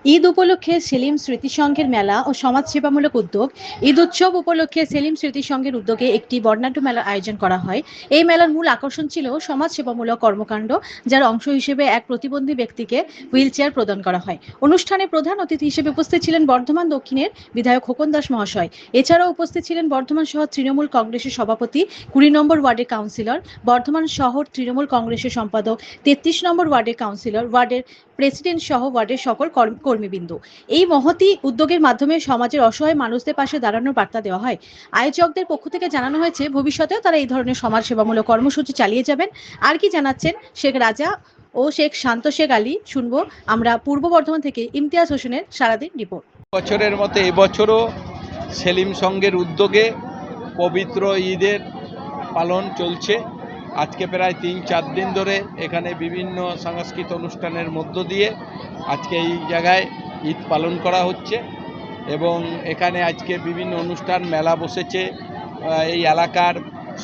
ঈদ উপলক্ষে সেলিম স্মৃতি সংঘের মেলা ও সমাজসেবামূলক উদ্যোগ। ঈদ উৎসব উপলক্ষে সেলিম স্মৃতি সংঘের উদ্যোগে একটি বর্ণাঢ্য মেলার আয়োজন করা হয়। এই মেলার মূল আকর্ষণ ছিল সমাজসেবামূলক কর্মকাণ্ড, যার অংশ হিসেবে এক প্রতিবন্ধী ব্যক্তিকে হুইল চেয়ার প্রদান করা হয়। অনুষ্ঠানে প্রধান অতিথি হিসেবে উপস্থিত ছিলেন বর্ধমান দক্ষিণের বিধায়ক খোকন দাস মহাশয়। এছাড়াও উপস্থিত ছিলেন বর্ধমান শহর তৃণমূল কংগ্রেসের সভাপতি, 20 নম্বর ওয়ার্ডের কাউন্সিলর, বর্ধমান শহর তৃণমূল কংগ্রেসের সম্পাদক, 33 নম্বর ওয়ার্ডের কাউন্সিলর, ওয়ার্ডের প্রেসিডেন্ট সহ ওয়ার্ডের সকল কর্মীবৃন্দ। এই মহতী উদ্যোগের মাধ্যমে সমাজের অসহায় মানুষদের পাশে দাঁড়ানোর বার্তা দেওয়া হয়। আয়োজকদের পক্ষ থেকে জানানো হয়েছে ভবিষ্যতেও তারা এই ধরনের সমাজসেবামূলক কর্মসূচি চালিয়ে যাবেন। আর কি জানাচ্ছেন শেখ রাজা ও শেখ শান্ত শেখ আলী, শুনবো আমরা পূর্ব বর্ধমান থেকে ইমতিয়াজ হোসেনের সারাদিন রিপোর্ট। বছরের মতো এবছরও সেলিম সংঘের উদ্যোগে পবিত্র ঈদের পালন চলছে। আজকে প্রায় 3-4 দিন ধরে এখানে বিভিন্ন সাংস্কৃতিক অনুষ্ঠানের মধ্য দিয়ে আজকে এই জায়গায় ঈদ পালন করা হচ্ছে এবং এখানে আজকে বিভিন্ন অনুষ্ঠান মেলা বসেছে। এই এলাকার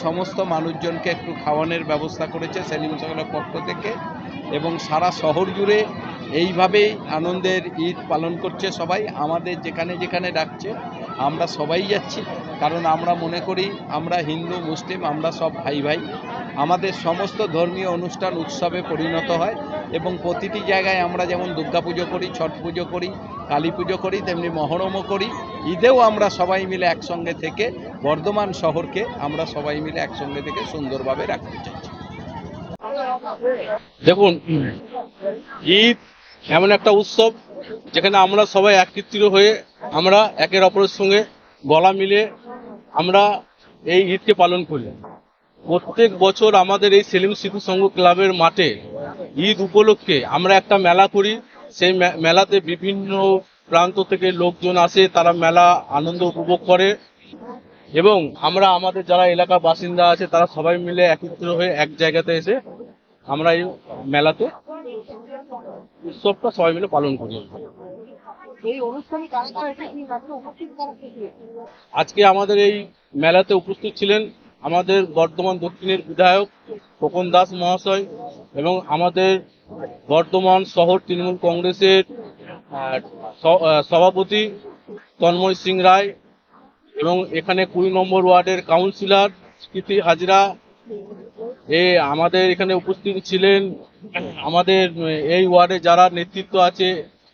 সমস্ত মানুষজনকে একটু খাওয়ানোর ব্যবস্থা করেছে সেলিম সংঘের পক্ষ থেকে এবং সারা শহর জুড়ে এইভাবেই আনন্দের ঈদ পালন করছে সবাই। আমাদের যেখানে যেখানে ডাকছে আমরা সবাই যাচ্ছি, কারণ আমরা মনে করি আমরা হিন্দু মুসলিম আমরা সব ভাই ভাই। আমাদের সমস্ত ধর্মীয় অনুষ্ঠান উৎসবে পরিণত হয় এবং প্রতিটি জায়গায় আমরা যেমন দুর্গাপুজো করি, ছট পুজো করি, কালী পুজো করি, তেমনি মহরমও করি। ঈদেও আমরা সবাই মিলে একসঙ্গে থেকে বর্ধমান শহরকে আমরা সবাই মিলে একসঙ্গে থেকে সুন্দরভাবে রাখতে চাইছি। দেখুন, ঈদ এমন একটা উৎসব যেখানে আমরা সবাই একত্রিত হয়ে আমরা একের অপরের সঙ্গে গলা মিলে আমরা এই ঈদকে পালন করি। প্রত্যেক বছর আমাদের এই সেলিম স্মৃতি সংঘ ক্লাবের মাঠে ঈদ উপলক্ষে আমরা একটা মেলা করি। সেই মেলাতে বিভিন্ন প্রান্ত থেকে লোকজন আসে, তারা মেলা আনন্দ উপভোগ করে এবং আমরা আমাদের যারা এলাকার বাসিন্দা আছে তারা সবাই মিলে একত্রিত হয়ে এক জায়গাতে এসে আমরা এই মেলাতে উৎসবটা সবাই মিলে পালন করি। আজকে আমাদের এই মেলাতে উপস্থিত ছিলেন আমাদের বর্ধমান দক্ষিণের বিধায়ক খোকন দাস মহাশয় এবং আমাদের বর্ধমান শহর তৃণমূল কংগ্রেসের সভাপতি তন্ময় সিং রায় এবং এখানে 20 নম্বর ওয়ার্ডের কাউন্সিলর স্মৃতি হাজরা। আমাদের এখানে উপস্থিত ছিলেন আমাদের এই ওয়ার্ডে যারা নেতৃত্ব আছে,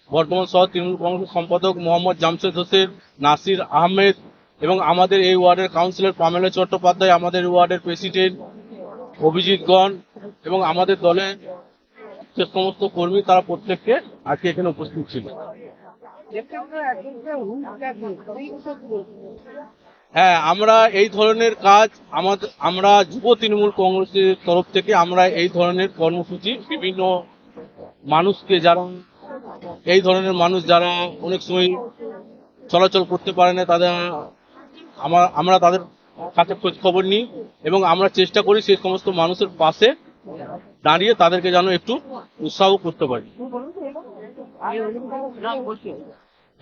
বর্ধমান শহর তৃণমূল কংগ্রেস সম্পাদক মোহাম্মদ জামশেদ হোসেন, নাসির আহমেদ এবং আমাদের এই ওয়ার্ডের কাউন্সিলর পামেলা চট্টোপাধ্যায়, আমাদের ওয়ার্ডের প্রেসিডেন্ট অভিজিৎগণ এবং আমাদের দলের যে সমস্ত কর্মী তারা প্রত্যেককে আজকে এখানে উপস্থিত ছিল। হ্যাঁ, আমরা এই ধরনের কাজ আমরা যুব তৃণমূল কংগ্রেসের তরফ থেকে আমরা এই ধরনের কর্মসূচি বিভিন্ন মানুষকে, যারা এই ধরনের মানুষ যারা অনেক সময় চলাচল করতে পারে না, তাদের আমরা তাদের কাছে খোঁজ খবর নিই এবং আমরা চেষ্টা করি সেই সমস্ত মানুষের পাশে দাঁড়িয়ে তাদেরকে যেন একটু উৎসাহ করতে পারি।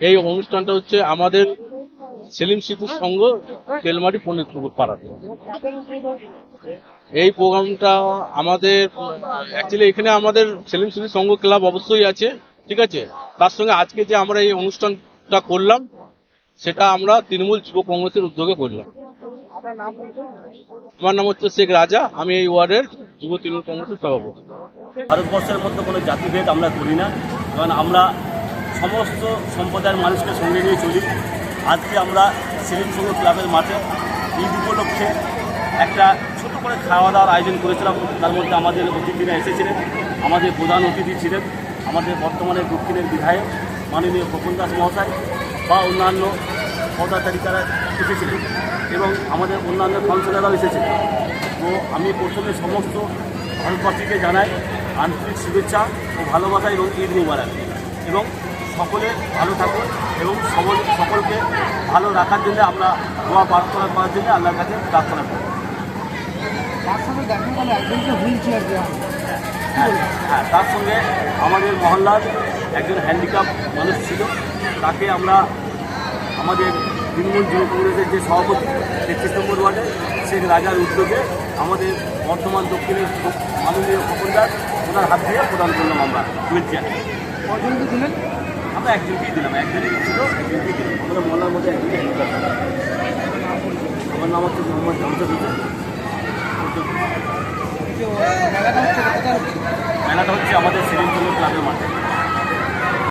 এই অনুষ্ঠানটা হচ্ছে আমাদের সেলিম স্মৃতি সংঘ তেলমাটি পণ্ডিতপুকুর পাড়াতে। এই প্রোগ্রামটা আমাদের অ্যাকচুয়ালি এখানে আমাদের সেলিম স্মৃতি সংঘ ক্লাব অবশ্যই আছে, ঠিক আছে। তার সঙ্গে আজকে যে আমরা এই অনুষ্ঠানটা করলাম সেটা আমরা তৃণমূল যুব কংগ্রেসের উদ্যোগে করলাম। আমার নাম হচ্ছে শেখ রাজা, আমি এই ওয়ার্ডের যুব তৃণমূল কংগ্রেসের সভাপতি। ভারতবর্ষের মধ্যে কোনো জাতিভেদ আমরা করি না, কারণ আমরা সমস্ত সম্প্রদায়ের মানুষকে সঙ্গে নিয়ে চলি। আজকে আমরা সেলিম সংঘ ক্লাবের মাঠে ঈদ উপলক্ষে একটা ছোট করে খাওয়া দাওয়ার আয়োজন করেছিলাম। তার মধ্যে আমাদের অতিথিরা এসেছিলেন, আমাদের প্রধান অতিথি ছিলেন আমাদের বর্তমানের দক্ষিণের বিধায়ক মাননীয় খোকন দাস মহাশয় বা অন্যান্য পদাধিকারীরা এসেছিলেন এবং আমাদের অন্যান্য কাউন্সিলররাও এসেছিলেন। তো আমি প্রথমে সমস্ত ভারতবাসীকে জানাই আন্তরিক শুভেচ্ছা ও ভালোবাসা এবং ঈদ মুবারক, এবং সকলে ভালো থাকুন এবং সকলকে ভালো রাখার জন্য আমরা দোয়া প্রার্থনা করার জন্য আল্লাহর কাছে প্রার্থনা করি। হ্যাঁ, তার সঙ্গে আমাদের মহল্লার একজন হ্যান্ডিক্যাপ মানুষ ছিল, তাকে আমরা আমাদের তৃণমূল যুব কংগ্রেসের যে সভাপতি 33 নম্বর ওয়ার্ডে শেখ রাজার উদ্যোগে আমাদের বর্ধমান দক্ষিণের মাননীয় খোকন দাস ওনার হাত দিয়ে প্রদান করলাম আমরা হুইল চেয়ার। আমরা একজনকেই দিলাম, একজনই ছিল, একজনকেই দিলাম। আমাদের মহল্লার মধ্যে একজনই হ্যান্ডিক্যাপ। আমার নাম হচ্ছে মোহাম্মদ জামশেদ হোসেন। মেলাটা হচ্ছে আমাদের সেলিম চন্দ্র ক্লাবের মাঠে।